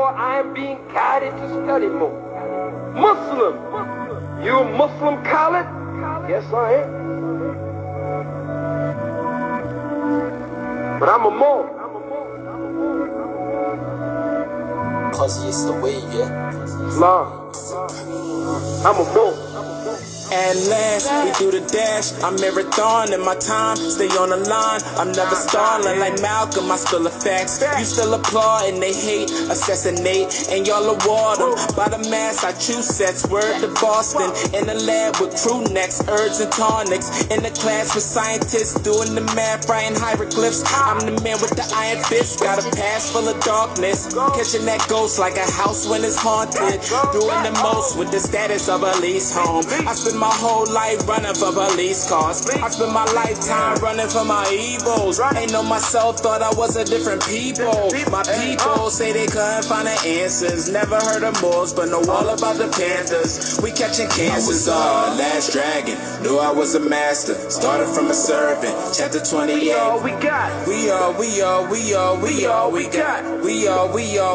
therefore I am being guided to study more. Muslim. You a Muslim, Khalid? Yes, I am. But I'm a Moor. Cause it's the way, yeah. Islam. I'm a Moor. At last, we do the dash. I'm marathon in my time. Stay on the line. I'm never stalling like Malcolm. I spill the facts. You still applaud and they hate, assassinate, and y'all award them. By the mass, I choose sets. Word to Boston. In the lab with crew necks, herbs and tonics. In the class with scientists doing the math, writing hieroglyphs. I'm the man with the iron fist. Got a past full of darkness. Catching that ghost like a house when it's haunted. Doing the most with the status of a lease home. I spend my whole life running for police cars. I spent my lifetime running for my evils. Ain't know myself, thought I was a different people. My people say they couldn't find the answers. Never heard of Moors, but know all about the Panthers. We catching cancers. Last dragon, knew I was a master. Started from a servant. Chapter 28. We all we got. We all we got. We all we got.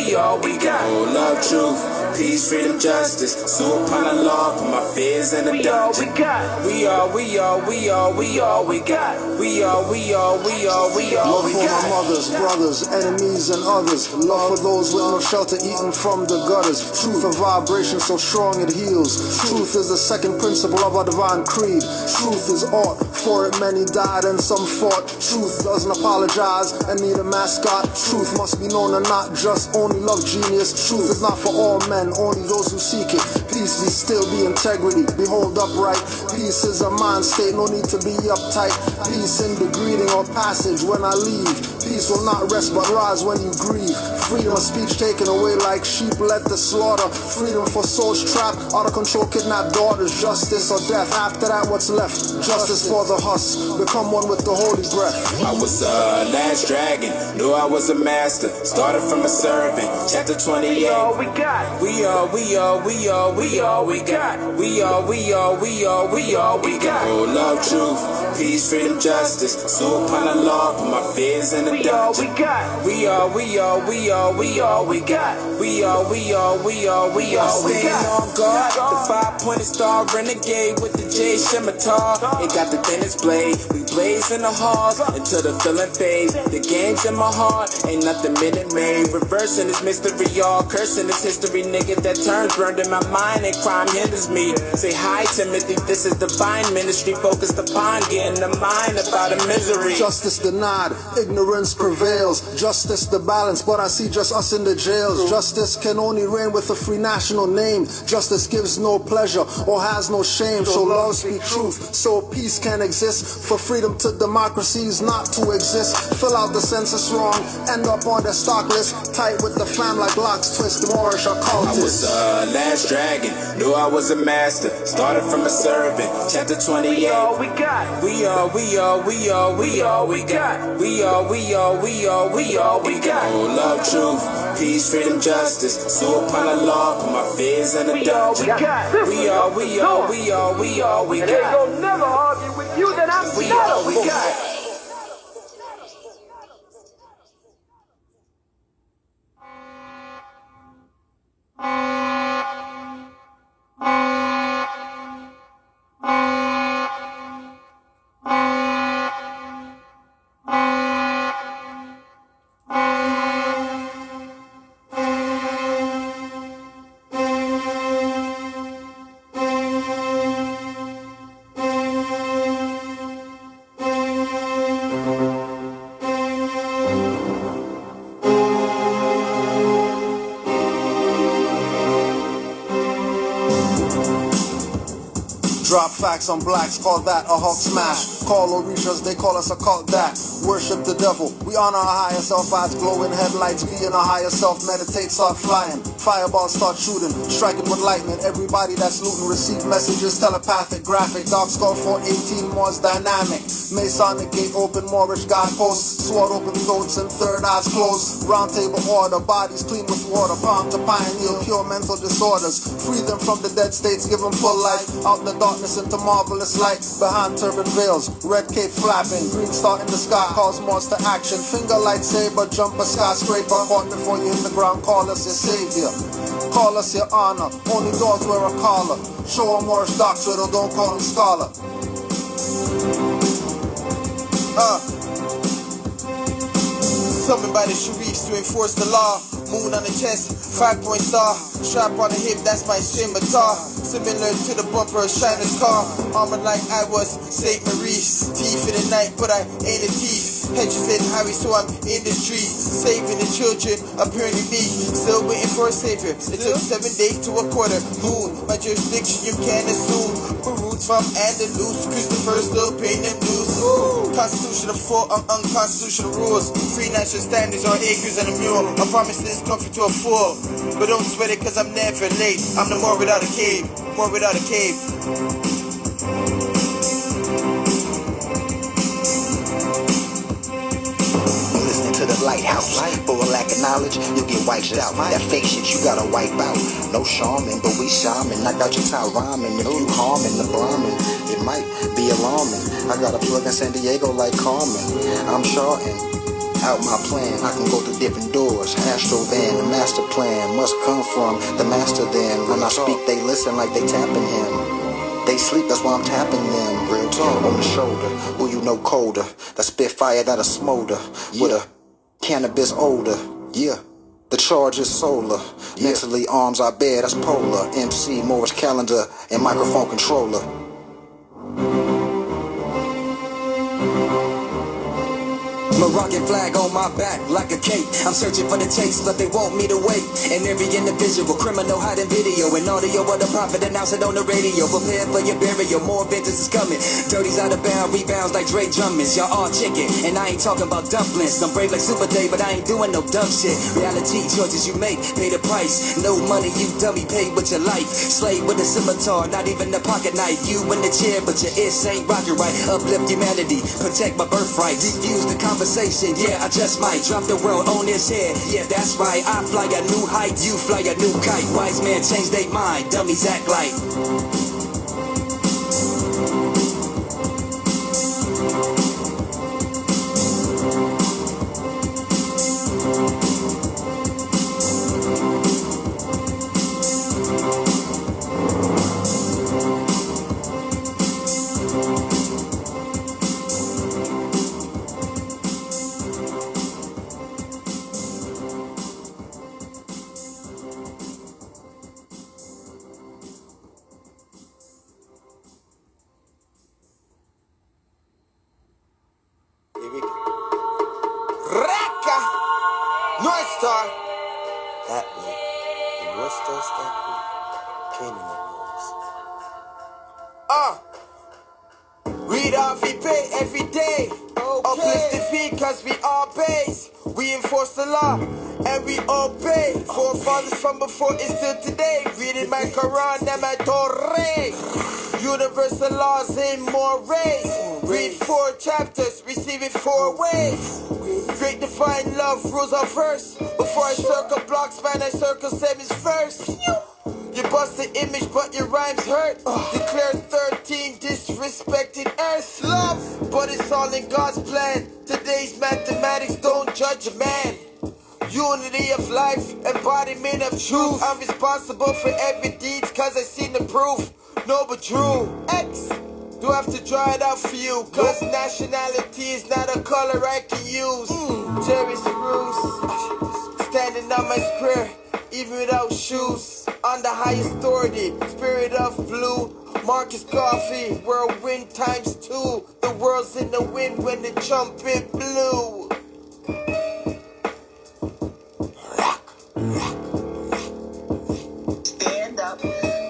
We all we got. Oh, love, truth, peace, freedom, justice. Sue upon the law, put my fears in the We all we dungeon. got. We all we got. We all we Love got. for my mothers, brothers, enemies and others. Love for those with no shelter eaten from the gutters. Truth, a vibration so strong it heals. Truth is the second principle of our divine creed. Truth is art, for it many died and some fought. Truth doesn't apologize and need a mascot. Truth must be known and not just only love genius. Truth is not for all men, only those who seek it. Peace be still, be integrity, behold upright. Peace is a mind state, no need to be uptight. Peace in the greeting or passage when I leave. Peace will not rest but rise when you grieve. Freedom of speech taken away like sheep led to slaughter. Freedom for souls trapped, out of control kidnapped daughters. Justice or death, after that what's left? Justice for the husk, become one with the holy breath. I was a last dragon, knew I was a master. Started from a servant. Chapter 28. We all we got. We all we got. We all we got. Oh, love, truth, peace, freedom, justice. Sue upon the law, put my fears in the We all we dungeon. got. We all we got. We all we Staying on guard. The 5-pointed star renegade with the J scimitar. It got the thinnest blade. We blaze in the halls until the feeling fades. The game's in my heart, ain't nothing minute made. Reversing this mystery, y'all. Cursing this history, nigga. That turns burned in my mind and crime hinders me. Say hi, Timothy. This is divine ministry focused upon getting the mind about a misery. Justice denied, ignorance prevails. Justice the balance, but I see just us in the jails. Justice can only reign with a free national name. Justice gives no pleasure or has no shame. So love speak truth, so peace can exist. For freedom to democracies not to exist. Fill out the census wrong, end up on the stock list. Tight with the fam like locks twist, Moorish or I was cultist. a last dragon, knew I was a master. Started from a servant. Chapter 28. We all we got. We all we got. We all we got. Oh, love, truth, peace, freedom, justice. Sue upon the law, put my fears in the We all we dungeon. got. We all we got. And they gon' never argue with you that I'm We not all a we fool. got. Drop facts on blacks, call that a Hulk smash. Call Orishas, they call us a cult that worship the devil. We honor our higher self as glowing headlights. Be in our higher self, meditate, start flying. Fireballs start shooting, striking with lightning. Everybody that's looting, receive messages, telepathic, graphic. Dark skull 418, Moors dynamic. Masonic gate open, Moorish guideposts. Sword open throats and third eyes closed. Round table order, bodies clean with water. Palm to pioneer pure mental disorders. Free them from the dead states, give them full life. Out in the darkness into marvelous light. Behind turban veils, red cape flapping. Green star in the sky calls monster action. Finger lightsaber, jump a skyscraper. Caught before you hit the ground, call us your savior. Call us your honor. Only dogs wear a collar. Show a Moorish doctrine or don't call him scholar. Summoned by the Sharifs to enforce the law. Moon on the chest, 5-point star. Strap on the hip, that's my scimitar. Similar to the bumper of Shiner's car. Armored like I was St. Maurice. Teeth in the night, but I ain't a thief. Hedges in highway, so I'm in the streets. Saving the children, apparently me. Still waiting for a savior. It took 7 days to a quarter moon. My jurisdiction you can assume. Roots from Andalus. Christopher still paying them dues. Constitutional for unconstitutional rules. Free national standards on acres and a mule. I promise this comfort to a fool. But don't sweat it cause I'm never late. I'm the more without a cave. More without a cave. Listening to the lighthouse. For a lack of knowledge, you'll get wiped out. That fake shit you gotta wipe out. No shaman, but we shaman. Knock out your tie rhyming. If you harming the brahmin, it might be alarming. I got a plug in San Diego like Carmen. I'm shorting out my plan. I can go through different doors. Astro van, the master plan must come from the master then. When I speak, they listen like they tapping him. They sleep, that's why I'm tapping them. Real talk on the shoulder. Who you know colder? That spit fire that'll smolder. With a cannabis odor. Yeah. The charge is solar. Mentally arms are bare, that's polar. MC, Moorish calendar, and microphone controller. Moroccan flag on my back like a cape. I'm searching for the taste, but they want me to wait. And every individual criminal hiding video and audio of the prophet announce it on the radio. Prepare for your burial, more vengeance is coming. Dirty's out of bounds, rebounds like Dre Drummond's. Y'all all chicken, and I ain't talking about dumplings. I'm brave like Super Day, but I ain't doing no dumb shit. Reality choices you make, pay the price. No money, you dummy, pay with your life. Slave with a scimitar, not even a pocket knife. You in the chair, but your ears ain't rocking right. Uplift humanity, protect my birthright. Defuse the conversation. Yeah, I just might drop the world on his head. Yeah, that's right. I fly a new height, you fly a new kite. Wise man change their mind, dummies act like. Raka! North Star! That way. The North Star's that way. Canaanland boys. Read off, we pay every day. Uplift the feet cause we all base. We enforce the law and we obey. Forefathers from before is still today. Reading my Quran and my Torah. Universal laws in more ways. Read 4 chapters, receive it 4 ways. Great divine love rules our verse. Before I circle blocks, man, I circle sevens first. You bust the image, but your rhymes hurt. Declare 13 disrespected earth. Love, but it's all in God's plan. Today's mathematics don't judge a man. Unity of life, embodiment of truth. I'm responsible for every deed, cause I seen the proof. No, but true. X. Do I have to draw it out for you? Cause nationality is not a color I can use. Jerry's Bruce, standing on my square, even without shoes. On the highest authority, spirit of blue. Marcus Coffee, whirlwind times 2. The world's in the wind when the trumpet blew. Stand up,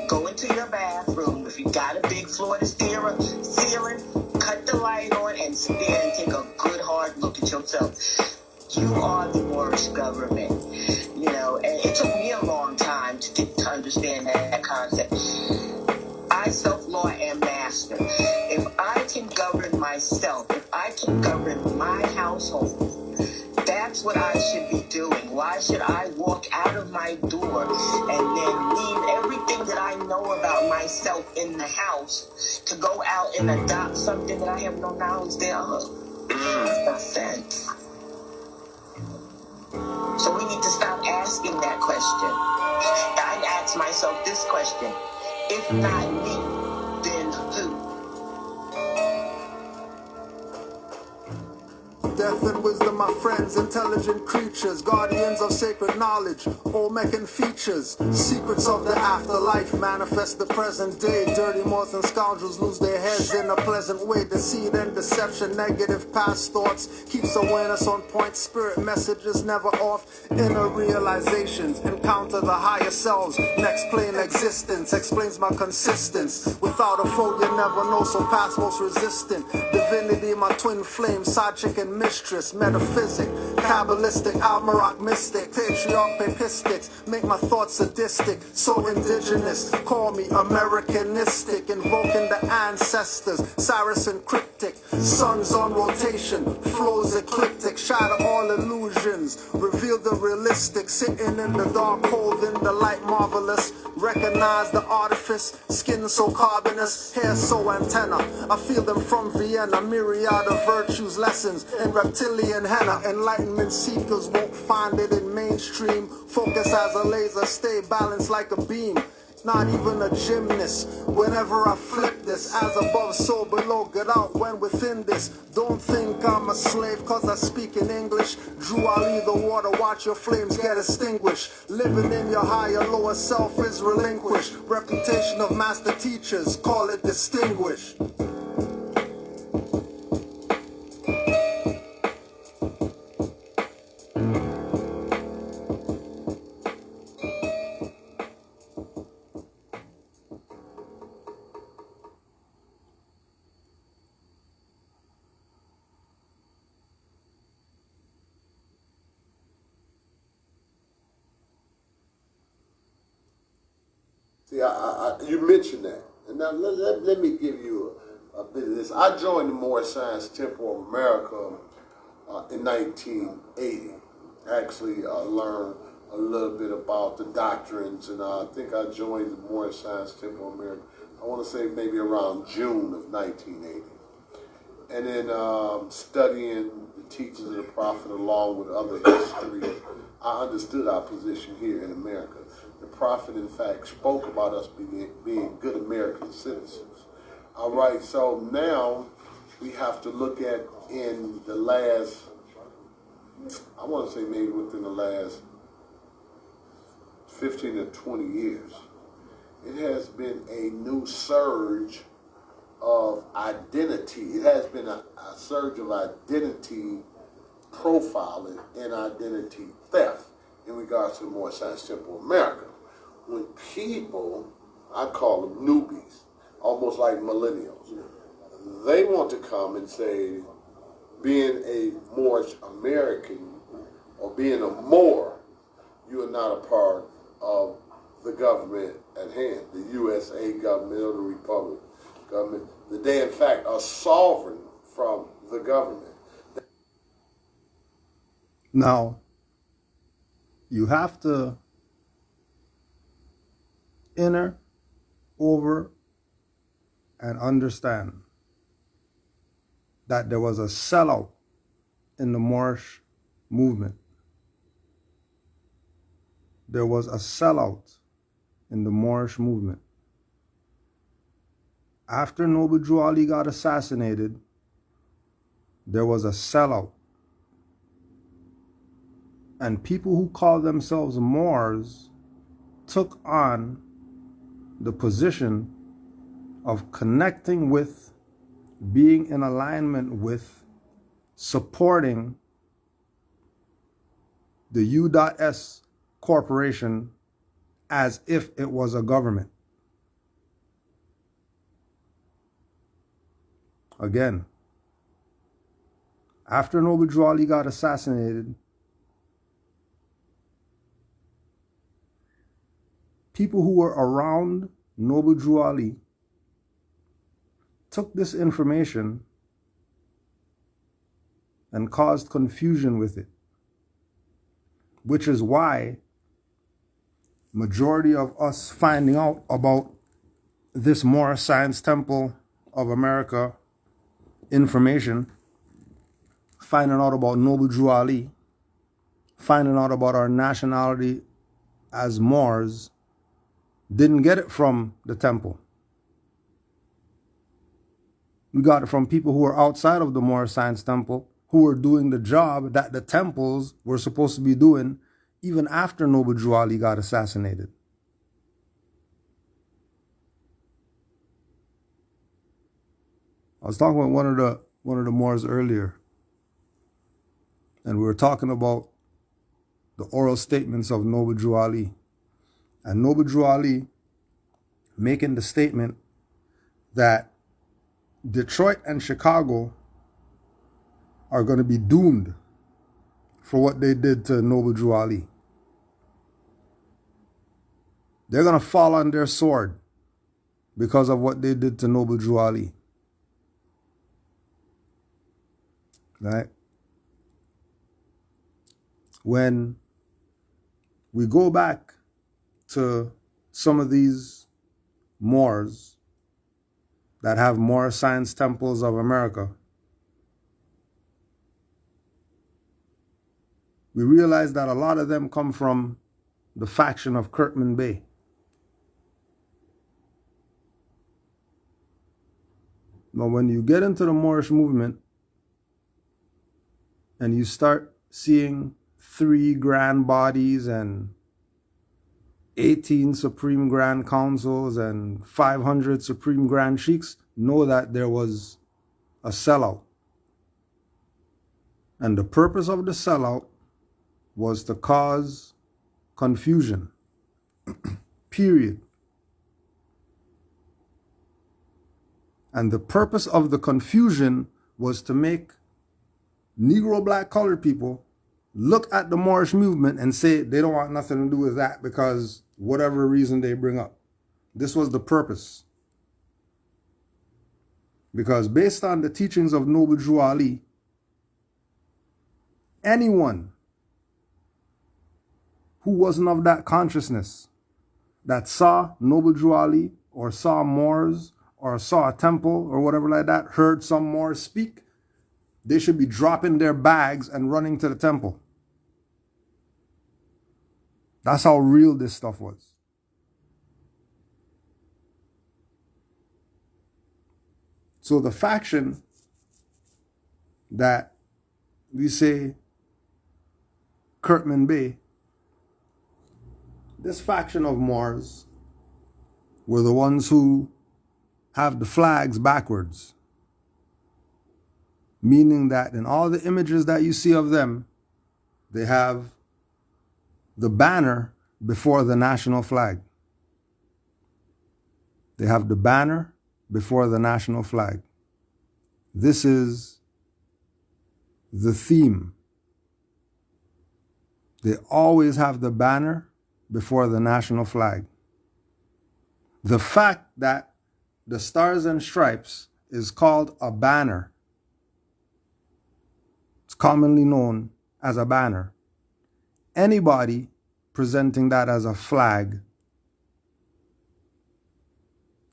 go into your bathroom. If you got a big floor to ceiling, cut the light on and stand and take a good hard look at yourself. You are the Moorish government, you know, and it took me a long time to understand that concept. I self-law am master. If I can govern myself, if I can govern my household, that's what I should be doing. Why should I walk out of my door and then leave everything that I know about myself in the house to go out and adopt something that I have no knowledge thereof? Makes no sense. So we need to stop asking that question. I ask myself this question: if not me, then who? Death and wisdom, my friends, intelligent creatures, guardians of sacred knowledge, Olmec features, secrets of the afterlife, manifest the present day. Dirty moths and scoundrels lose their heads in a pleasant way. Deceit and deception, negative past thoughts, keeps awareness on point. Spirit messages never off. Inner realizations, encounter the higher selves. Next plane existence explains my consistence. Without a foe, you never know, so past most resistant. Divinity, my twin flame, side chick and mistress, metaphysic, Kabbalistic, Almaroc mystic, patriarch, papistics, make my thoughts sadistic, so indigenous, call me Americanistic, invoking the ancestors, Saracen cryptic, suns on rotation, flows ecliptic, shatter all illusions, reveal the realistic, sitting in the dark, cold in the light, marvelous, recognize the artifice, skin so carbonous, hair so antenna, I feel them from Vienna, myriad of virtues, lessons, in reptilian henna, enlightenment seekers won't find it in mainstream, focus as a laser, stay balanced like a beam, not even a gymnast, whenever I flip this, as above so below, get out when within this, don't think I'm a slave cause I speak in English, Drew Ali the water, watch your flames get extinguished, living in your higher lower self is relinquished, reputation of master teachers, call it distinguished. See, you mentioned that. And now let me give you a bit of this. I joined the Moorish Science Temple of America in 1980. Actually, I learned a little bit about the doctrines, and I think I joined the Moorish Science Temple of America, I want to say maybe around June of 1980. And then studying the teachings of the Prophet along with other history, I understood our position here in America. The Prophet, in fact, spoke about us being good American citizens. All right, so now we have to look at in the last, I want to say maybe within the last 15 to 20 years, it has been a new surge of identity. It has been a surge of identity profiling and identity theft in regards to the Moorish Science Temple of America. When people, I call them newbies, almost like millennials, they want to come and say, being a Moorish American or being a Moor, you are not a part of the government at hand, the USA government or the Republic government. That they, in fact, are sovereign from the government. Now, you have to enter over and understand that there was a sellout in the Moorish movement. There was a sellout in the Moorish movement. After Noble Drew Ali got assassinated, there was a sellout. And people who call themselves Moors took on the position of connecting with, being in alignment with, supporting the U.S. corporation as if it was a government. Again, after Noble Drew Ali got assassinated, people who were around Noble Drew Ali took this information and caused confusion with it, which is why majority of us finding out about this Moorish Science Temple of America information, finding out about Noble Drew Ali, finding out about our nationality as Moors, didn't get it from the temple. We got it from people who were outside of the Moorish Science Temple, who were doing the job that the temples were supposed to be doing even after Noble Drew Ali got assassinated. I was talking with one of the Moors earlier, and we were talking about the oral statements of Noble Drew Ali. And Noble Drew Ali making the statement that Detroit and Chicago are going to be doomed for what they did to Noble Drew Ali. They're going to fall on their sword because of what they did to Noble Drew Ali. Right? When we go back to some of these Moors that have Moorish Science Temples of America, we realize that a lot of them come from the faction of Kirkman Bey. But when you get into the Moorish movement and you start seeing 3 grand bodies and 18 Supreme Grand Councils and 500 Supreme Grand Sheiks, know that there was a sellout. And the purpose of the sellout was to cause confusion. Period. And the purpose of the confusion was to make Negro, black, colored people look at the Moorish movement and say they don't want nothing to do with that because whatever reason they bring up. This was the purpose. Because based on the teachings of Noble Drew Ali, anyone who wasn't of that consciousness, that saw Noble Drew Ali or saw Moors or saw a temple or whatever like that, heard some Moors speak, they should be dropping their bags and running to the temple. That's how real this stuff was. So the faction that we say Kirkman Bey, this faction of Moors were the ones who have the flags backwards. Meaning that in all the images that you see of them, they have the banner before the national flag. They have the banner before the national flag. This is the theme. They always have the banner before the national flag. The fact that the Stars and Stripes is called a banner, it's commonly known as a banner. Anybody presenting that as a flag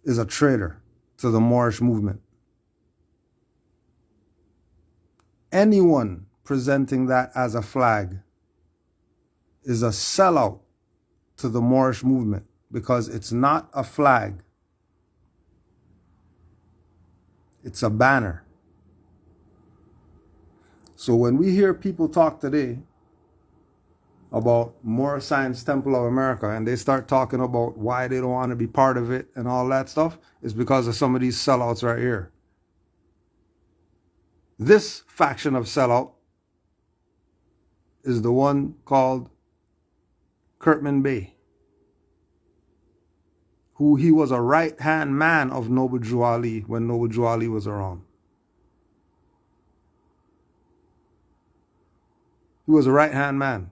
is a traitor to the Moorish movement. Anyone presenting that as a flag is a sellout to the Moorish movement because it's not a flag. It's a banner. So when we hear people talk today about Moorish Science Temple of America and they start talking about why they don't want to be part of it and all that stuff, it's because of some of these sellouts right here. This faction of sellout is the one called Kirkman Bey, who he was a right-hand man of Noble Drew Ali when Noble Drew Ali was around. He was a right-hand man.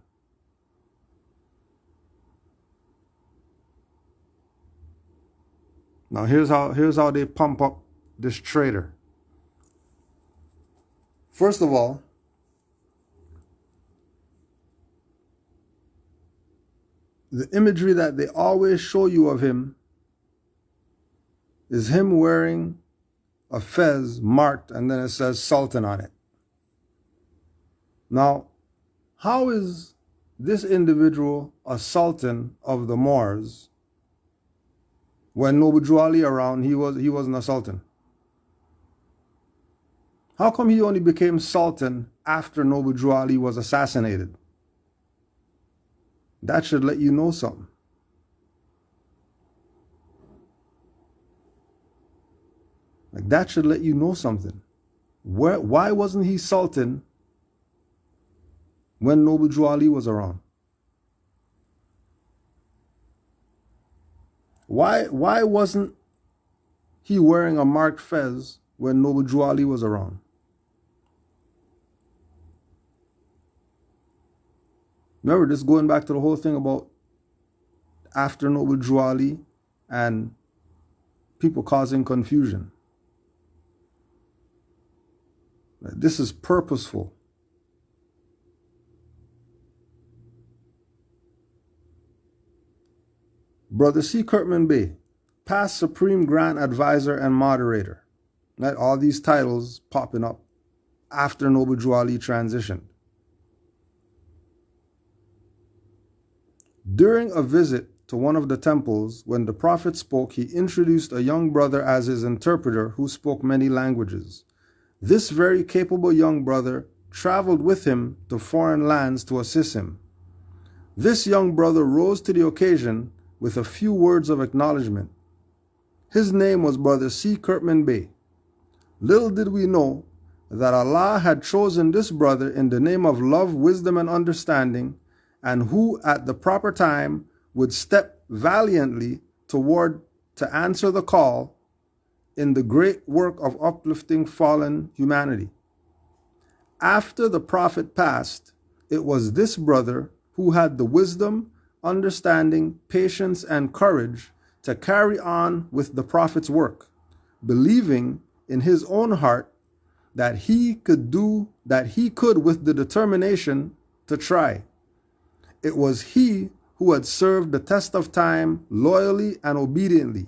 Now here's how they pump up this traitor. First of all, the imagery that they always show you of him is him wearing a fez marked and then it says Sultan on it. Now, how is this individual a Sultan of the Moors when Noble Drew Ali around, he wasn't a Sultan? How come he only became Sultan after Noble Drew Ali was assassinated? That should let you know something. Like, that should let you know something. Why wasn't he Sultan when Noble Drew Ali was around? Why wasn't he wearing a marked fez when Noble Drew Ali was around? Remember, this going back to the whole thing about after Noble Drew Ali and people causing confusion. This is purposeful. Brother C. Kirkman Bey, past Supreme Grand Advisor and Moderator. Right? All these titles popping up after Noble Drew Ali transitioned. During a visit to one of the temples, when the Prophet spoke, he introduced a young brother as his interpreter who spoke many languages. This very capable young brother traveled with him to foreign lands to assist him. This young brother rose to the occasion with a few words of acknowledgement. His name was Brother C. Kirkman Bey. Little did we know that Allah had chosen this brother in the name of love, wisdom, and understanding, and who at the proper time would step valiantly toward to answer the call in the great work of uplifting fallen humanity. After the Prophet passed, it was this brother who had the wisdom, understanding, patience, and courage to carry on with the Prophet's work, believing in his own heart that he could with the determination to try. It was he who had served the test of time loyally and obediently.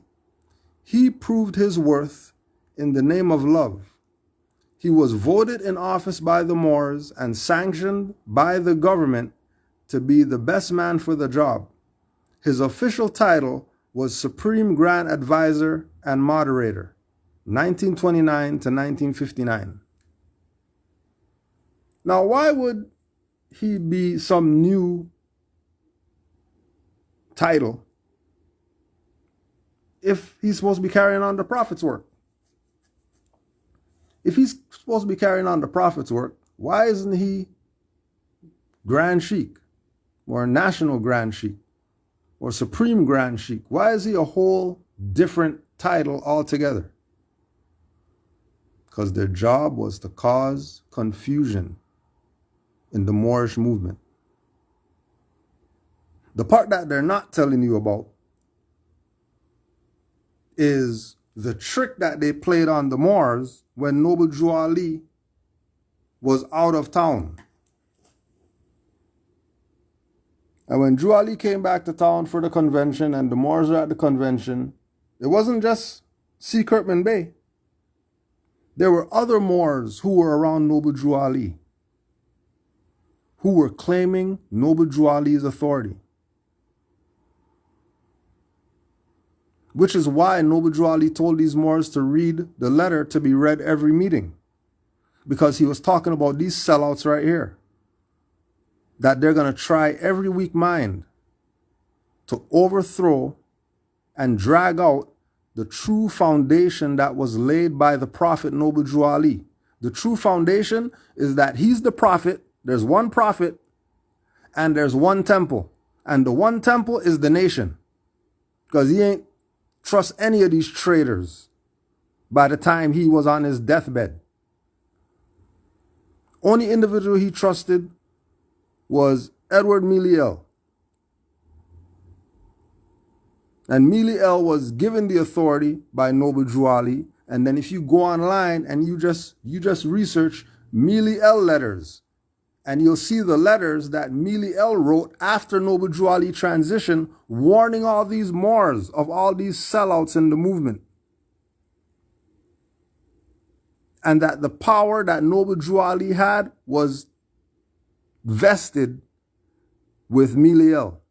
He proved his worth in the name of love. He was voted in office by the Moors and sanctioned by the government to be the best man for the job. His official title was Supreme Grand Advisor and Moderator, 1929 to 1959. Now, why would he be some new title if he's supposed to be carrying on the Prophet's work? If he's supposed to be carrying on the Prophet's work, why isn't he Grand Sheikh or National Grand Sheikh or Supreme Grand Sheikh? Why is he a whole different title altogether? Because their job was to cause confusion in the Moorish movement. The part that they're not telling you about is the trick that they played on the Moors when Noble Drew Ali was out of town. And when Drew Ali came back to town for the convention and the Moors were at the convention, it wasn't just C. Kirkman Bey. There were other Moors who were around Noble Drew Ali, who were claiming Noble Drew Ali's authority. Which is why Noble Drew Ali told these Moors to read the letter to be read every meeting. Because he was talking about these sellouts right here. That they're going to try every weak mind to overthrow and drag out the true foundation that was laid by the Prophet Noble Drew Ali. The true foundation is that he's the Prophet, there's one Prophet, and there's one temple. And the one temple is the nation. Because he ain't trust any of these traitors by the time he was on his deathbed. Only individual he trusted was Edward Miliel. And Miliel was given the authority by Noble Drew Ali, And then if you go online and you just research Mealy L letters, and you'll see the letters that Mealy L wrote after Noble Drew Ali transition, warning all these Moors of all these sellouts in the movement. And that the power that Noble Drew Ali had was vested with Mealy L.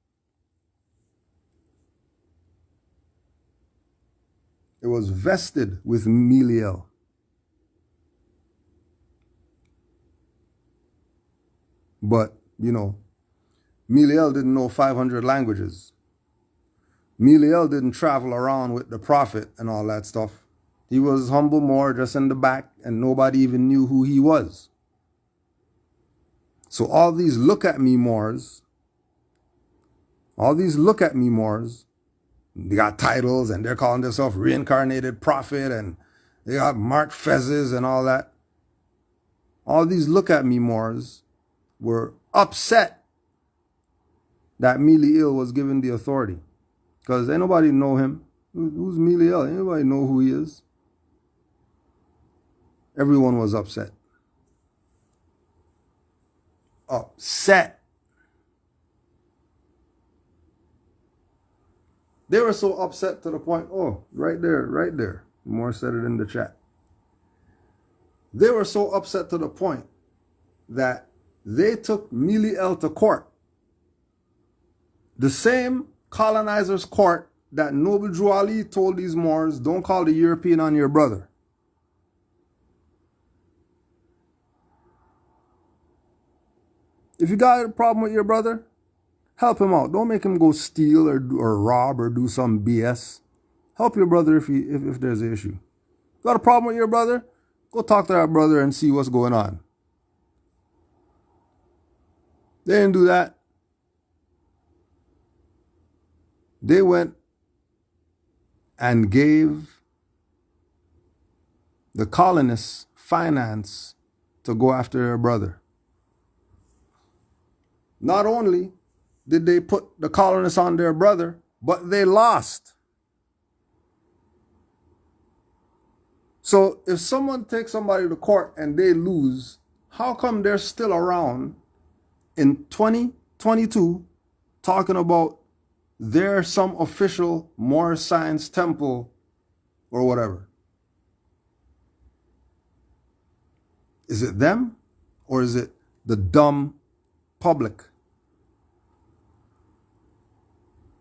It was vested with Mealy L. But, you know, Mealy L didn't know 500 languages. Mealy L didn't travel around with the Prophet and all that stuff. He was humble Moor just in the back, and nobody even knew who he was. So all these look at me Moors, they got titles and they're calling themselves reincarnated prophet, and they got marked fezzes and all that. All these look at me Moors were upset that Mealy L was given the authority. Because ain't nobody know him. Who's Mealy L? Ain't nobody know who he is. Everyone was upset. Upset. They were so upset to the point, oh, right there. Moore said it in the chat. They were so upset to the point that they took Mealy L to court. The same colonizers' court that Noble Drew Ali told these Moors, don't call the European on your brother. If you got a problem with your brother, help him out. Don't make him go steal or rob or do some BS. Help your brother if there's an issue. Got a problem with your brother? Go talk to that brother and see what's going on. They didn't do that. They went and gave the colonists finance to go after their brother. Not only did they put the colonists on their brother, but they lost. So if someone takes somebody to court and they lose, how come they're still around in 2022 talking about there's some official Moorish science temple or whatever? Is it them or is it the dumb public?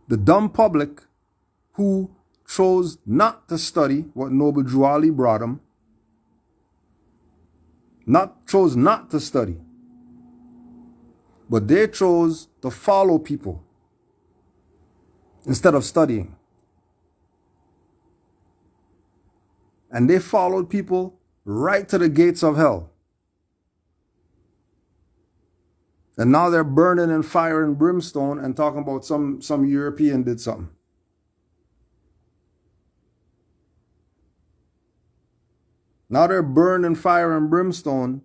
The dumb public who chose not to study what Noble Drew Ali brought them, chose not to study, but they chose to follow people instead of studying. And they followed people right to the gates of hell. And now they're burning in fire and brimstone and talking about some European did something. Now they're burned in fire and brimstone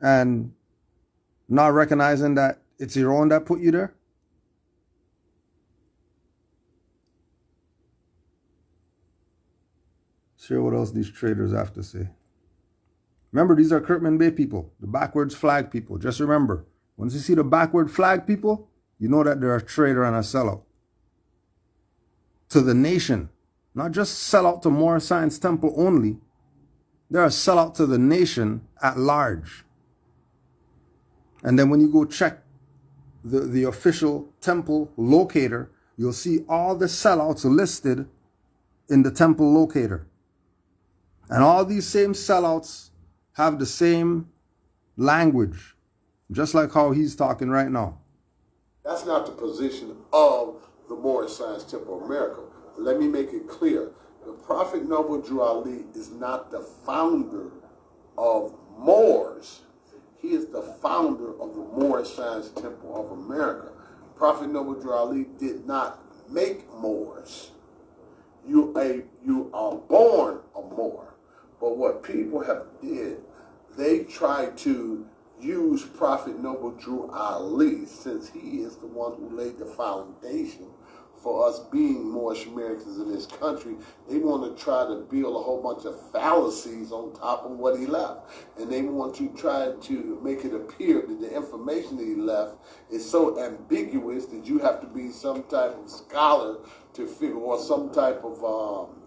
and not recognizing that it's your own that put you there. Let's hear what else these traders have to say. Remember, these are Kirkman Bay people, the backwards flag people. Just remember, once you see the backward flag people, you know that they're a traitor and a sellout. To the nation. Not just sell out to Moorish Science Temple only. They're a sellout to the nation at large. And then when you go check the official temple locator, you'll see all the sellouts listed in the temple locator. And all these same sellouts have the same language, just like how he's talking right now. That's not the position of the Moorish Science Temple of America. Let me make it clear. The Prophet Noble Drew Ali is not the founder of Moors. He is the founder of the Moorish Science Temple of America. Prophet Noble Drew Ali did not make Moors. You are born a Moor. But what people have did, they tried to use Prophet Noble Drew Ali, since he is the one who laid the foundation for us being Moorish Americans in this country, they want to try to build a whole bunch of fallacies on top of what he left. And they want to try to make it appear that the information that he left is so ambiguous that you have to be some type of scholar to figure, or some type of,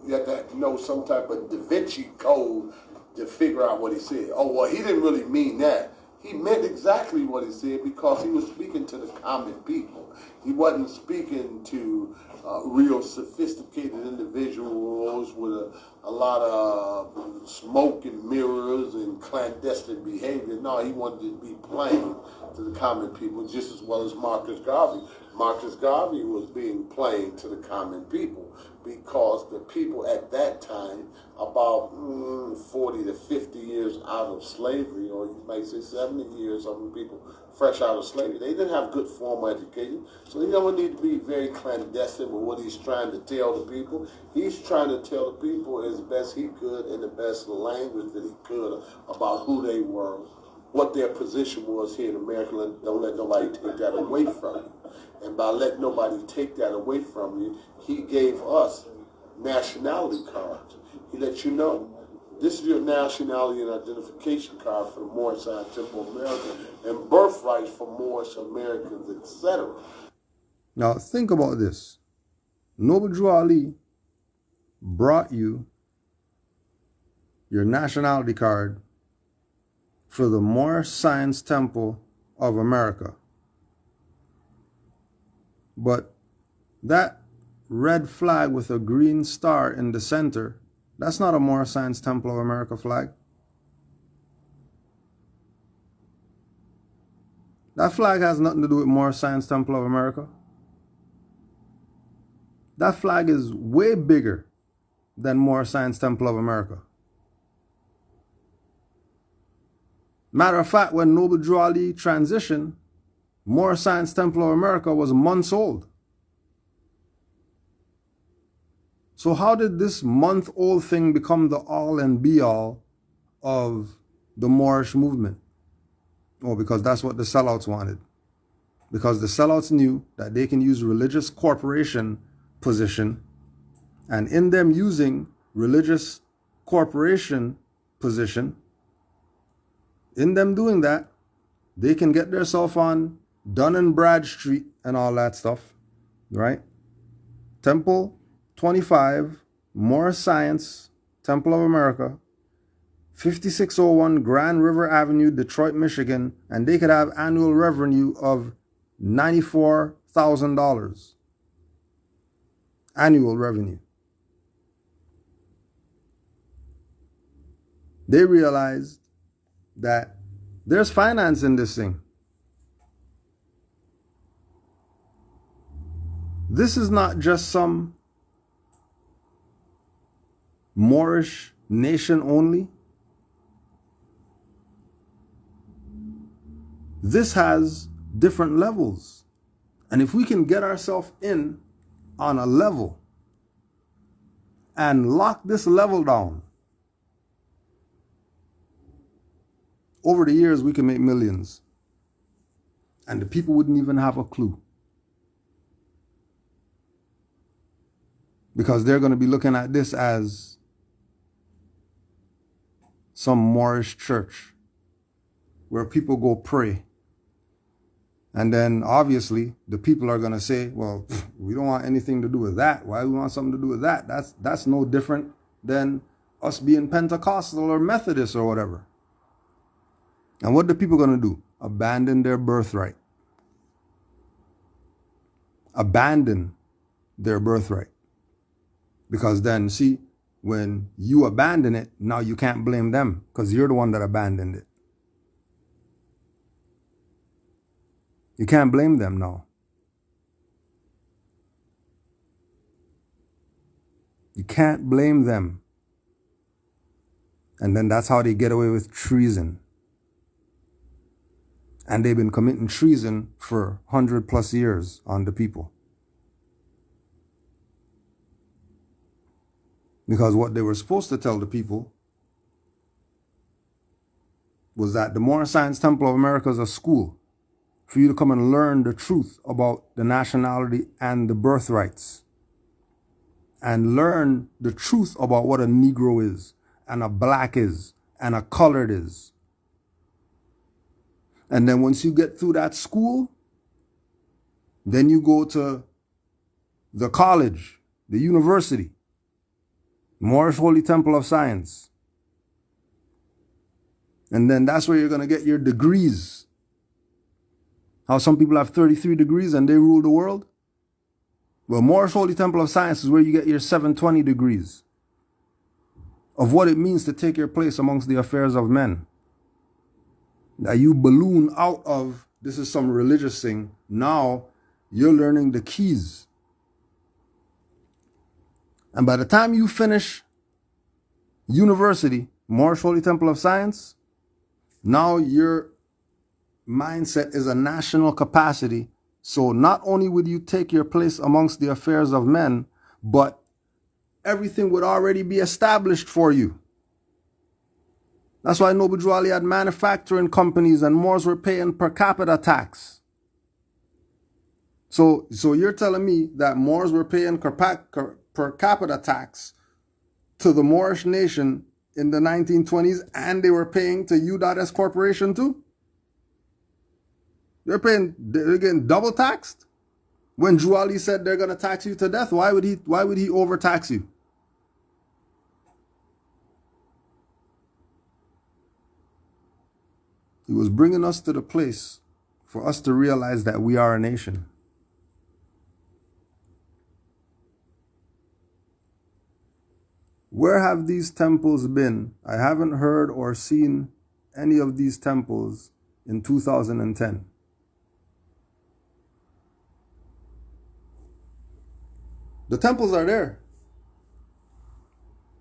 you have to know some type of Da Vinci code to figure out what he said. Oh, well, he didn't really mean that. He meant exactly what he said because he was speaking to the common people. He wasn't speaking to real sophisticated individuals with a lot of smoke and mirrors and clandestine behavior. No, he wanted to be plain to the common people just as well as Marcus Garvey. Marcus Garvey was being plain to the common people because the people at that time, about 40 to 50 years out of slavery, or you might say 70 years, some people fresh out of slavery, they didn't have good formal education. So he don't need to be very clandestine with what he's trying to tell the people. He's trying to tell the people as best he could in the best language that he could about who they were, what their position was here in America. Don't let nobody take that away from you. And by letting nobody take that away from you, he gave us nationality cards. He let you know, this is your nationality and identification card for the Moorish Temple of America and birthrights for Moorish Americans, etc. Now think about this. Noble Drew Ali brought you your nationality card for the Moorish Science Temple of America. But that red flag with a green star in the center, that's not a Moorish Science Temple of America flag. That flag has nothing to do with Moorish Science Temple of America. That flag is way bigger than Moorish Science Temple of America. Matter of fact, when Noble Drew Ali transitioned, Moorish Science Temple of America was months old. So how did this month-old thing become the all and be-all of the Moorish movement? Oh, because that's what the sellouts wanted. Because the sellouts knew that they can use religious corporation position, and in them using religious corporation position, in them doing that, they can get themselves on Dun and Bradstreet and all that stuff, right? Temple 25, Moorish Science, Temple of America, 5601 Grand River Avenue, Detroit, Michigan, and they could have annual revenue of $94,000. Annual revenue. They realized that there's finance in this thing. This is not just some Moorish nation only. This has different levels. And if we can get ourselves in on a level and lock this level down, over the years we can make millions. And the people wouldn't even have a clue. Because they're going to be looking at this as some Moorish church where people go pray. And then obviously the people are going to say, well, we don't want anything to do with that. Why do we want something to do with that? That's no different than us being Pentecostal or Methodist or whatever. And what are the people going to do? Abandon their birthright. Abandon their birthright. Because then, see, when you abandon it, now you can't blame them because you're the one that abandoned it. You can't blame them now. You can't blame them. And then that's how they get away with treason. And they've been committing treason for 100+ years on the people. Because what they were supposed to tell the people was that the Moorish Science Temple of America is a school. for you to come and learn the truth about the nationality and the birthrights. And learn the truth about what a Negro is, and a black is, and a colored is. And then once you get through that school, then you go to the college, the university, Moorish Holy Temple of Science. And then that's where you're going to get your degrees. How some people have 33 degrees and they rule the world? Well, Moorish Holy Temple of Science is where you get your 720 degrees of what it means to take your place amongst the affairs of men. Now you balloon out of, this is some religious thing. Now you're learning the keys. And by the time you finish university, Moorish Holy Temple of Science, now your mindset is a national capacity. So not only would you take your place amongst the affairs of men, but everything would already be established for you. That's why Noble Drew Ali had manufacturing companies and Moors were paying per capita tax. So you're telling me that Moors were paying per capita tax to the Moorish nation in the 1920s, and they were paying to U.S. Corporation too? They're getting double taxed? When Drew Ali said they're going to tax you to death, why would he overtax you? He was bringing us to the place for us to realize that we are a nation. Where have these temples been? I haven't heard or seen any of these temples in 2010. The temples are there.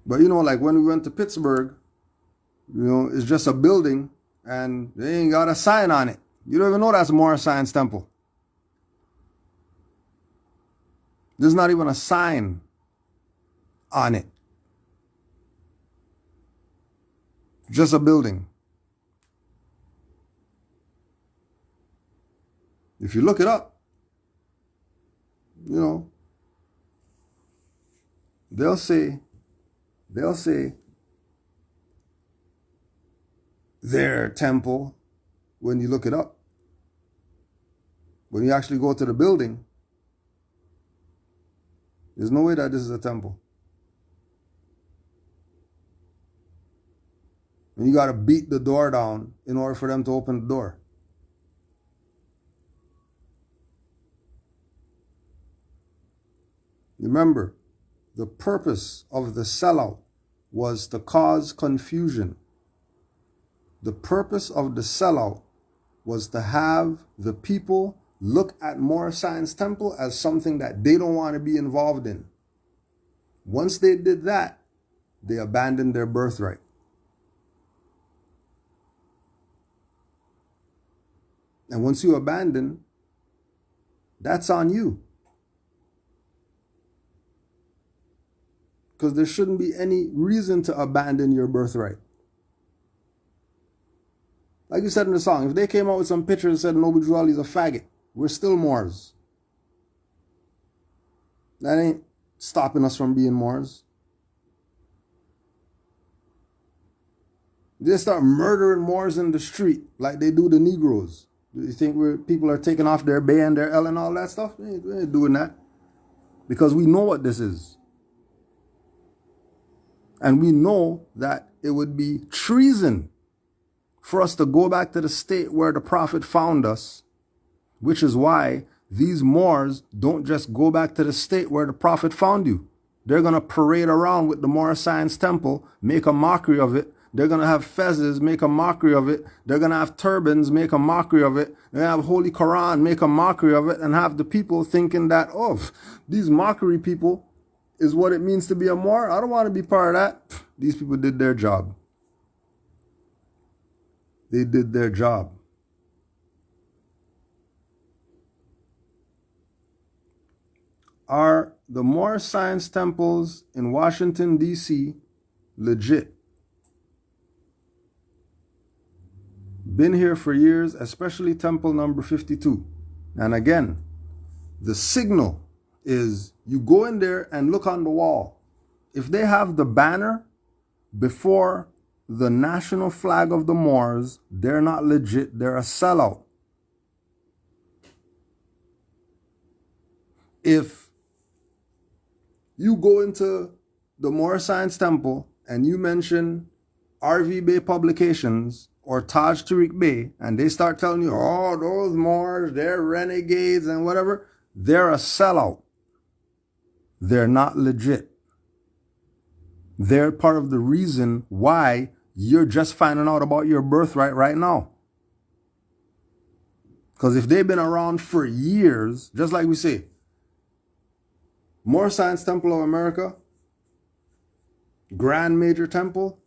But like when we went to Pittsburgh, it's just a building and they ain't got a sign on it. You don't even know that's a Moorish Science Temple. There's not even a sign on it. Just a building. If you look it up, they'll say their temple when you look it up. When you actually go to the building, there's no way that this is a temple. And you got to beat the door down in order for them to open the door. Remember, the purpose of the sellout was to cause confusion. The purpose of the sellout was to have the people look at Moorish Science Temple as something that they don't want to be involved in. Once they did that, they abandoned their birthright. And once you abandon, that's on you. Because there shouldn't be any reason to abandon your birthright. Like you said in the song, if they came out with some pictures and said Noble Drew Ali is a faggot, we're still Moors. That ain't stopping us from being Moors. They start murdering Moors in the street like they do the Negroes. Do you think people are taking off their bay and their L and all that stuff? We ain't doing that. Because we know what this is. And we know that it would be treason for us to go back to the state where the Prophet found us, which is why these Moors don't just go back to the state where the Prophet found you. They're going to parade around with the Moorish Science Temple, make a mockery of it. They're going to have fezzes, make a mockery of it. They're going to have turbans, make a mockery of it. They're going to have Holy Quran, make a mockery of it, and have the people thinking that, these mockery people is what it means to be a Moor. I don't want to be part of that. These people did their job. They did their job. Are the Moorish Science Temples in Washington, D.C. legit? been here for years, especially temple number 52. And again, the signal is you go in there and look on the wall. If they have the banner before the national flag of the Moors, they're not legit, they're a sellout. If you go into the Moorish Science Temple and you mention RV Bay Publications or Taj Tariq Bay, and they start telling you, oh, those Moors, they're renegades and whatever, they're a sellout. They're not legit. They're part of the reason why you're just finding out about your birthright right now. Because if they've been around for years, just like we say, Moorish Science Temple of America, Grand Major Temple,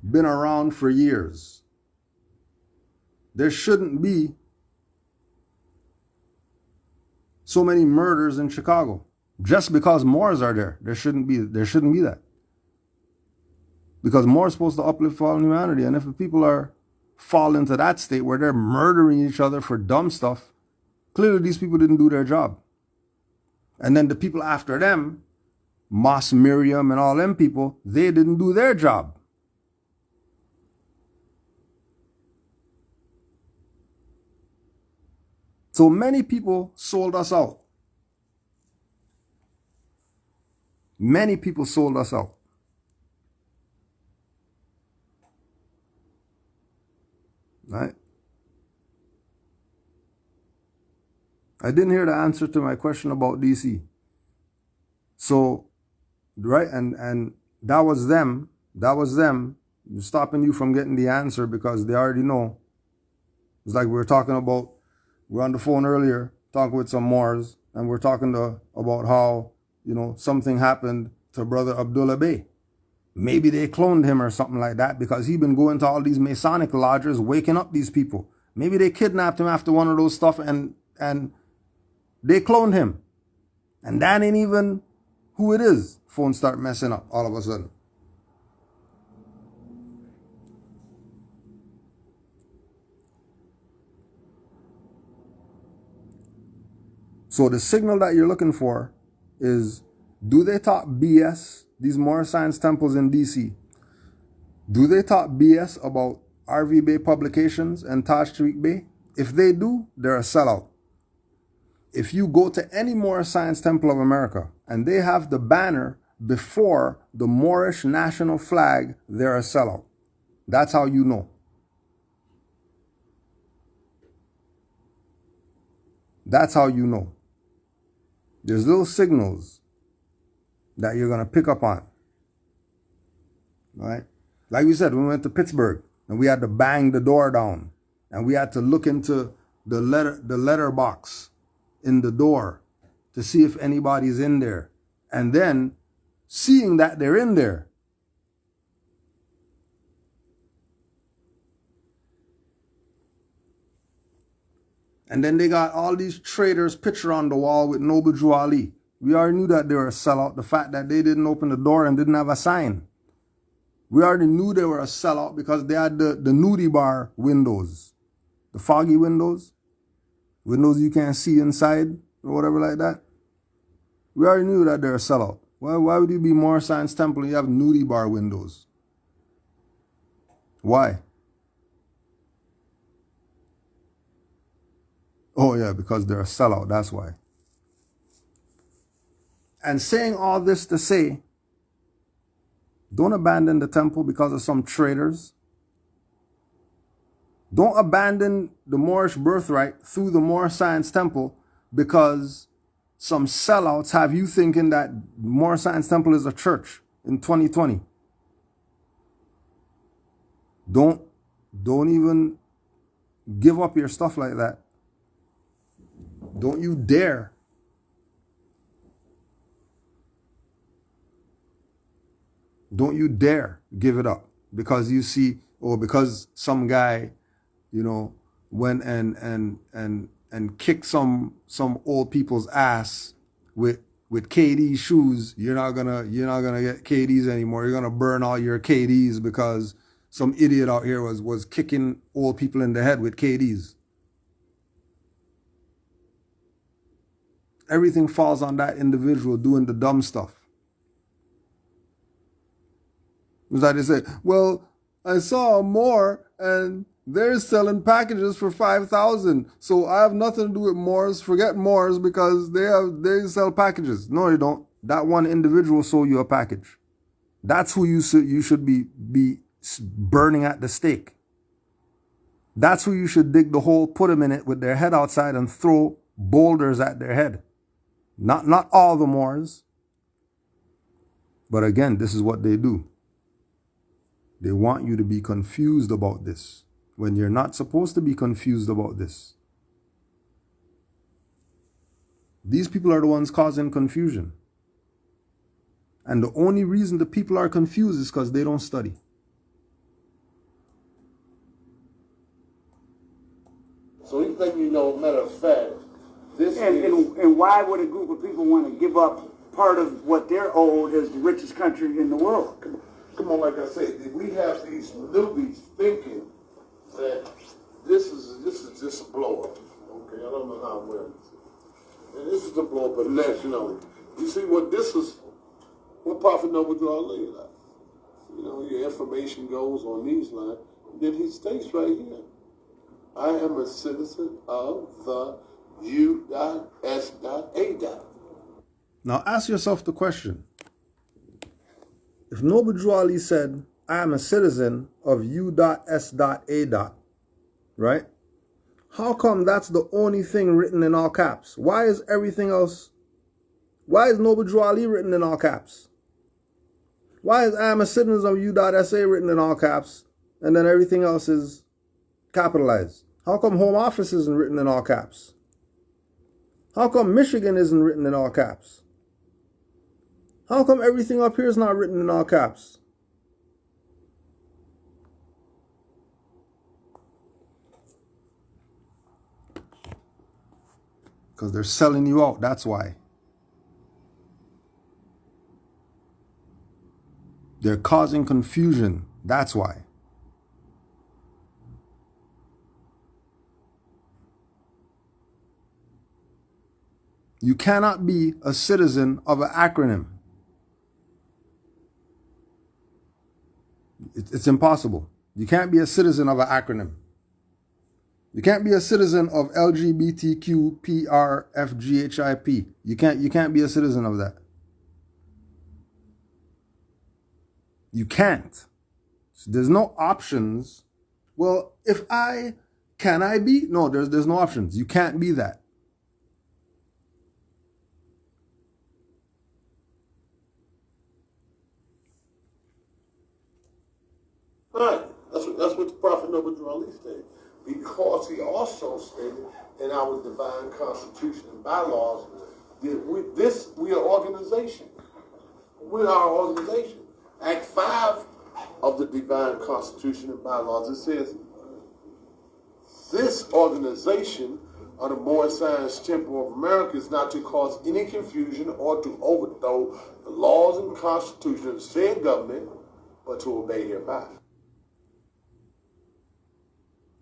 been around for years. There shouldn't be so many murders in Chicago. Just because Moors are there, there shouldn't be that. Because Moors supposed to uplift all humanity, and if the people fall into that state where they're murdering each other for dumb stuff, clearly these people didn't do their job. And then the people after them, Mas Miriam and all them people, they didn't do their job. So many people sold us out. Many people sold us out. Right? I didn't hear the answer to my question about DC. So, right, and that was them stopping you from getting the answer because they already know. It's like we were talking about, we were on the phone earlier talking with some Moors, and we're talking about how, something happened to Brother Abdullah Bey. Maybe they cloned him or something like that because he'd been going to all these Masonic lodges, waking up these people. Maybe they kidnapped him after one of those stuff and they cloned him. And that ain't even who it is. Phones start messing up all of a sudden. So the signal that you're looking for is, do they talk BS, these Moorish Science Temples in DC? Do they talk BS about RV Bay Publications and Taj Tariq Bay? If they do, they're a sellout. If you go to any Moorish Science Temple of America and they have the banner before the Moorish national flag, they're a sellout. That's how you know. That's how you know. There's little signals that you're going to pick up on. All right? Like we said, we went to Pittsburgh and we had to bang the door down and we had to look into the letter box in the door to see if anybody's in there. And then seeing that they're in there, and then they got all these traders' picture on the wall with Noble Drew Ali. We already knew that they were a sellout. The fact that they didn't open the door and didn't have a sign. We already knew they were a sellout because they had the nudie bar windows. The foggy windows. Windows you can't see inside or whatever like that. We already knew that they're a sellout. Why would you be Moorish Science Temple and you have nudie bar windows? Why? Oh yeah, because they're a sellout, that's why. And saying all this to say, don't abandon the temple because of some traitors. Don't abandon the Moorish birthright through the Moorish Science Temple because some sellouts have you thinking that Moorish Science Temple is a church in 2020. Don't even give up your stuff like that. Don't you dare. Don't you dare give it up because you see, or because some guy, went and kicked some old people's ass with KD shoes. You're not gonna get KDs anymore. You're gonna burn all your KDs because some idiot out here was kicking old people in the head with KDs. Everything falls on that individual doing the dumb stuff. It's like they say, well, I saw a Moor and they're selling packages for 5,000. So I have nothing to do with Moors. Forget Moors because they sell packages. No, you don't. That one individual sold you a package. That's who you should be burning at the stake. That's who you should dig the hole, put them in it with their head outside and throw boulders at their head. Not all the Moors. But again, this is what they do. They want you to be confused about this when you're not supposed to be confused about this. These people are the ones causing confusion. And the only reason the people are confused is because they don't study. So you think, matter of fact, and why would a group of people want to give up part of what they're owed as the richest country in the world? Come on, like I said, we have these newbies thinking that this is just a blow up. Okay, I don't know how well this is. And this is a blow up of nationality. You see what Prophet Noble Draw laid out. Your information goes on these lines. Then he states right here, I am a citizen of the U.S.A. Now ask yourself the question. If Noble Drew Ali said, I am a citizen of U.S.A. Right? How come that's the only thing written in all caps? Why is everything else? Why is Noble Drew Ali written in all caps? Why is I am a citizen of U.S.A. written in all caps and then everything else is capitalized? How come Home Office isn't written in all caps? How come Michigan isn't written in all caps? How come everything up here is not written in all caps? Because they're selling you out, that's why. They're causing confusion, that's why. You cannot be a citizen of an acronym. It's impossible. You can't be a citizen of an acronym. You can't be a citizen of LGBTQPRFGHIP. You can't be a citizen of that. You can't. So there's no options. Well, can I be? No, there's no options. You can't be that. Right. That's what the Prophet Noble Drew Ali stated. Because he also stated in our divine constitution and bylaws that we are organization. We are our organization. Act 5 of the divine constitution and bylaws, it says, this organization of the Moorish Science Temple of America is not to cause any confusion or to overthrow the laws and constitution of the said government, but to obey hereby.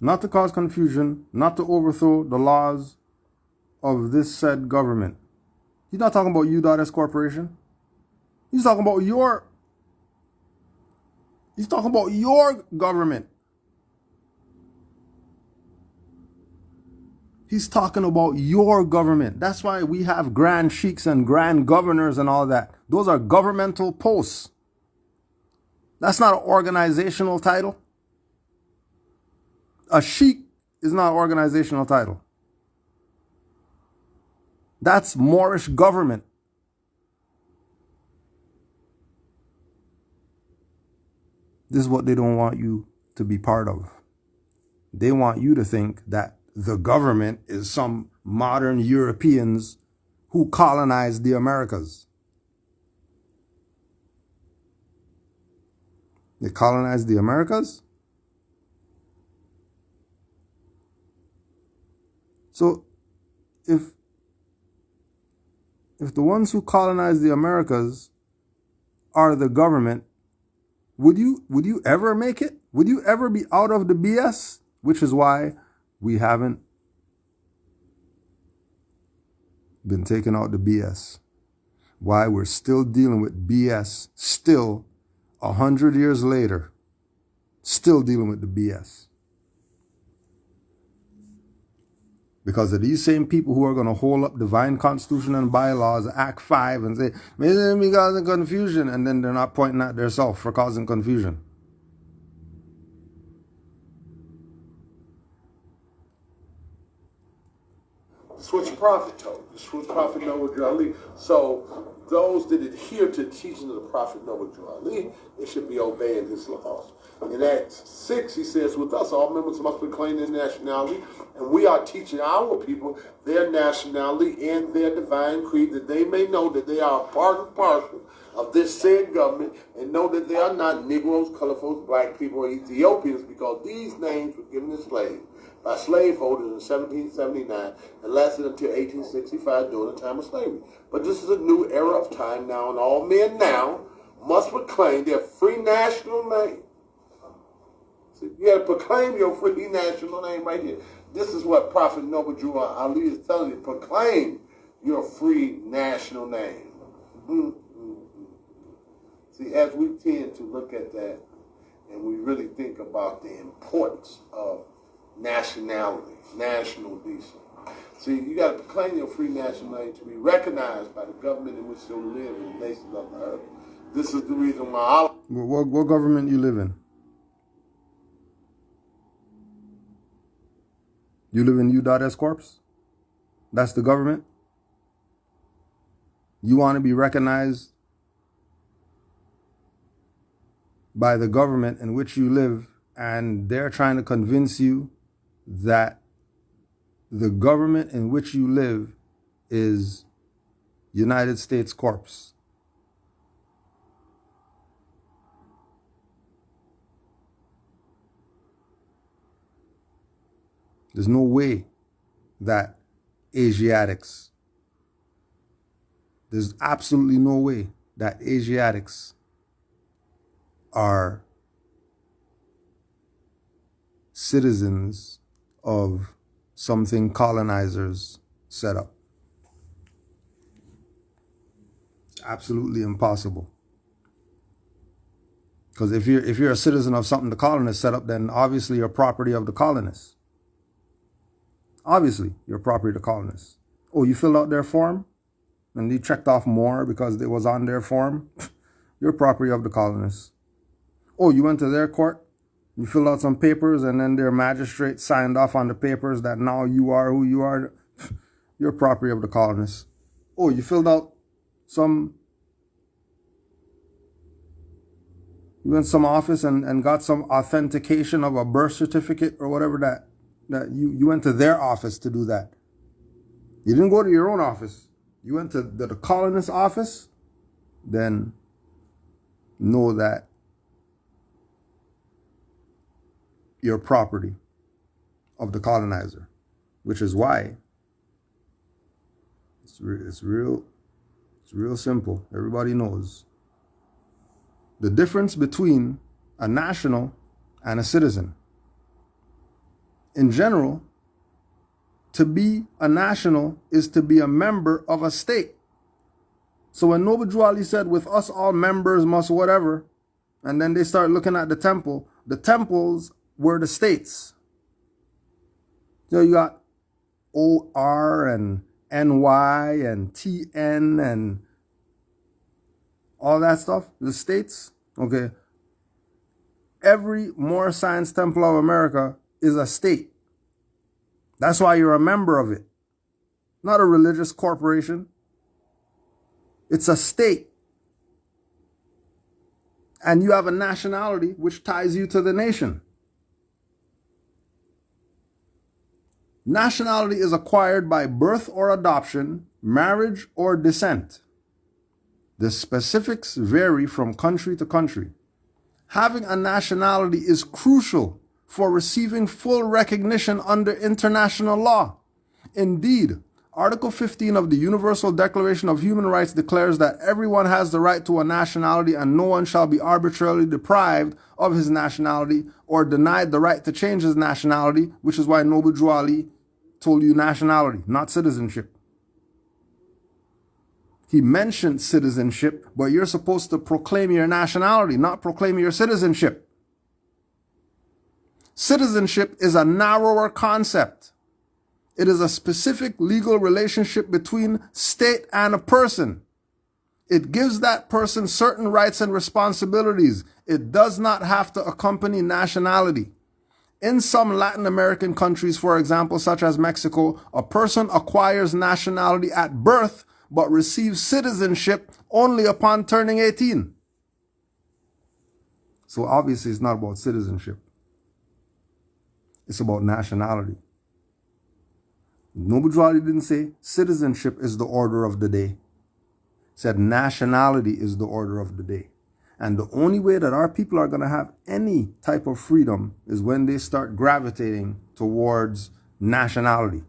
Not to cause confusion, not to overthrow the laws of this said government. He's not talking about U.S. Corporation. He's talking about your government. He's talking about your government. That's why we have grand sheiks and grand governors and all that. Those are governmental posts. That's not an organizational title. A sheik is not an organizational title. That's Moorish government. This is what they don't want you to be part of. They want you to think that the government is some modern Europeans who colonized the Americas. They colonized the Americas? So if the ones who colonized the Americas are the government, Would you ever make it? Would you ever be out of the BS? Which is why we haven't been taking out the BS. Why we're still dealing with BS, still 100 years later, still dealing with the BS. Because of these same people who are going to hold up divine constitution and bylaws, Act 5, and say, maybe causing confusion, and then they're not pointing at themselves for causing confusion. This is what your prophet told. This is what Prophet Noah Ali. So those that adhere to the teaching of the Prophet Noah Ali, they should be obeying his laws. In Acts 6, he says, with us, all members must proclaim their nationality, and we are teaching our people their nationality and their divine creed, that they may know that they are a part and parcel of this said government, and know that they are not Negroes, color folks, black people, or Ethiopians, because these names were given to slaves by slaveholders in 1779 and lasted until 1865 during the time of slavery. But this is a new era of time now, and all men now must proclaim their free national name. See, you got to proclaim your free national name right here. This is what Prophet Noah Ali is telling you. Proclaim your free national name. See, as we tend to look at that and we really think about the importance of nationality, national decency. See, you got to proclaim your free national name to be recognized by the government in which you live in the nations of the earth. This is the reason why What government you live in? You live in U.S. Corps? That's the government? You want to be recognized by the government in which you live, and they're trying to convince you that the government in which you live is United States Corps. There's no way that Asiatics, there's absolutely no way that Asiatics are citizens of something colonizers set up. It's absolutely impossible. Because if you're a citizen of something the colonists set up, then obviously you're property of the colonists. Obviously, you're property of the colonists. Oh, you filled out their form? And you checked off more because it was on their form? You're property of the colonists. Oh, you went to their court? You filled out some papers and then their magistrate signed off on the papers that now you are who you are? You're property of the colonists. Oh, you filled out some... You went to some office and got some authentication of a birth certificate or whatever that you went to their office to do that. You didn't go to your own office. You went to the colonist office. Then know that you're property of the colonizer, which is why it's real simple. Everybody knows the difference between a national and a citizen. In general, to be a national is to be a member of a state. So when Noble Drew Ali said, with us all members must whatever, and then they start looking at the temples were the states. So you got OR and NY and TN and all that stuff, the states. Okay. Every Moorish Science Temple of America is a state. That's why you're a member of it. Not a religious corporation. It's a state. And you have a nationality which ties you to the nation. Nationality is acquired by birth or adoption, marriage or descent. The specifics vary from country to country. Having a nationality is crucial for receiving full recognition under international law. Indeed, Article 15 of the Universal Declaration of Human Rights declares that everyone has the right to a nationality and no one shall be arbitrarily deprived of his nationality or denied the right to change his nationality, which is why Noble Drew Ali told you nationality, not citizenship. He mentioned citizenship, but you're supposed to proclaim your nationality, not proclaim your citizenship. Citizenship is a narrower concept. It is a specific legal relationship between state and a person. It gives that person certain rights and responsibilities. It does not have to accompany nationality. In some Latin American countries, for example, such as Mexico, a person acquires nationality at birth but receives citizenship only upon turning 18. So obviously it's not about citizenship. It's about nationality. Noble Drew Ali didn't say citizenship is the order of the day. He said nationality is the order of the day. And the only way that our people are going to have any type of freedom is when they start gravitating towards nationality.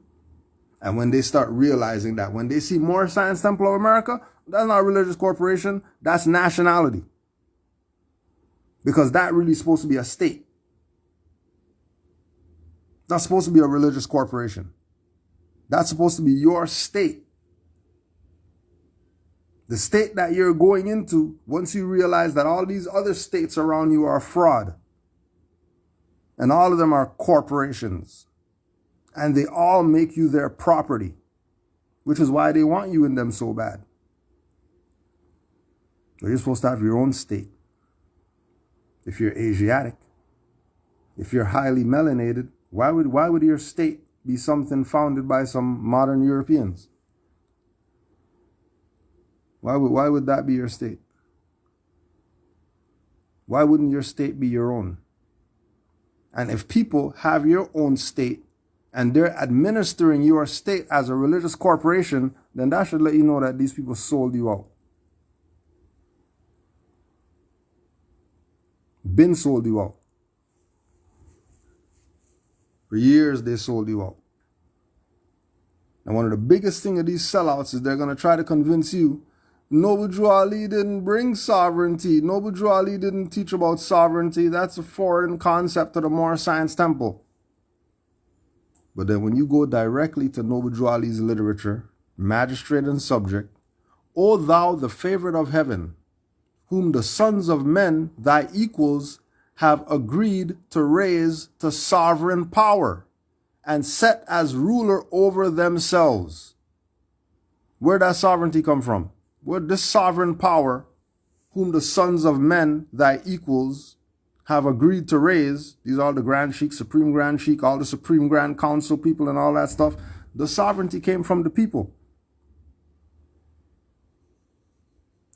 And when they start realizing that when they see Moorish Science Temple of America, that's not a religious corporation, that's nationality. Because that really is supposed to be a state. That's supposed to be a religious corporation. That's supposed to be your state. The state that you're going into, once you realize that all these other states around you are fraud. And all of them are corporations. And they all make you their property, which is why they want you in them so bad. But you're supposed to have your own state. If you're Asiatic, if you're highly melanated, why would your state be something founded by some modern Europeans? Why would that be your state? Why wouldn't your state be your own? And if people have your own state and they're administering your state as a religious corporation, then that should let you know that these people sold you out. Been sold you out. For years, they sold you out. And one of the biggest things of these sellouts is they're going to try to convince you Noble Drew Ali didn't bring sovereignty. Noble Drew Ali didn't teach about sovereignty. That's a foreign concept to the Moorish Science Temple. But then when you go directly to Noble Drew Ali's literature, Magistrate and Subject, O thou the favorite of heaven, whom the sons of men, thy equals, have agreed to raise to sovereign power and set as ruler over themselves. Where does sovereignty come from? Where this sovereign power, whom the sons of men, thy equals, have agreed to raise, these are the Grand Sheik, Supreme Grand Sheik, all the Supreme Grand Council people and all that stuff, the sovereignty came from the people.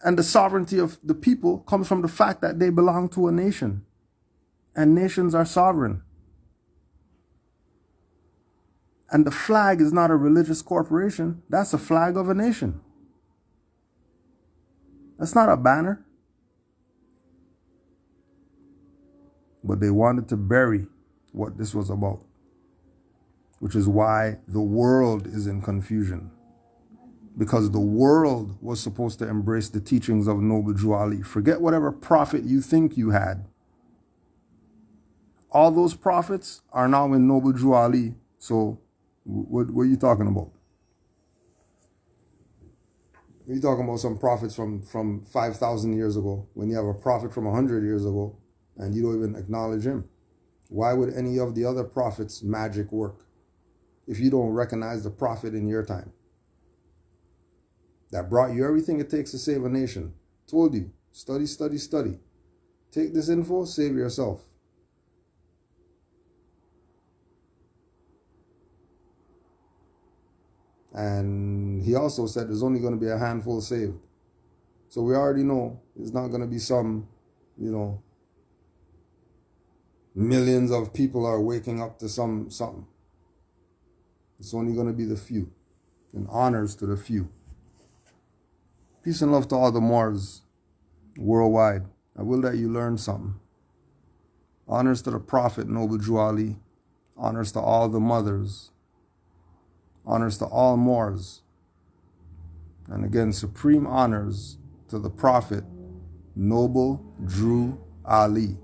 And the sovereignty of the people comes from the fact that they belong to a nation. And nations are sovereign. And the flag is not a religious corporation. That's a flag of a nation. That's not a banner. But they wanted to bury what this was about, which is why the world is in confusion. Because the world was supposed to embrace the teachings of Noble Drew Ali. Forget whatever prophet you think you had. All those prophets are now in Noble Drew Ali. So what are you talking about? You're talking about some prophets from 5,000 years ago, when you have a prophet from 100 years ago, and you don't even acknowledge him. Why would any of the other prophets' magic work if you don't recognize the prophet in your time? That brought you everything it takes to save a nation. Told you, study, study, study. Take this info, save yourself. And he also said there's only going to be a handful saved. So we already know it's not going to be some, millions of people are waking up to something. It's only going to be the few. And honors to the few. Peace and love to all the Moors worldwide. I will let you learn something. Honors to the Prophet Noble Drew Ali. Honors to all the mothers. Honors to all Moors. And again, supreme honors to the Prophet, Noble Drew Ali.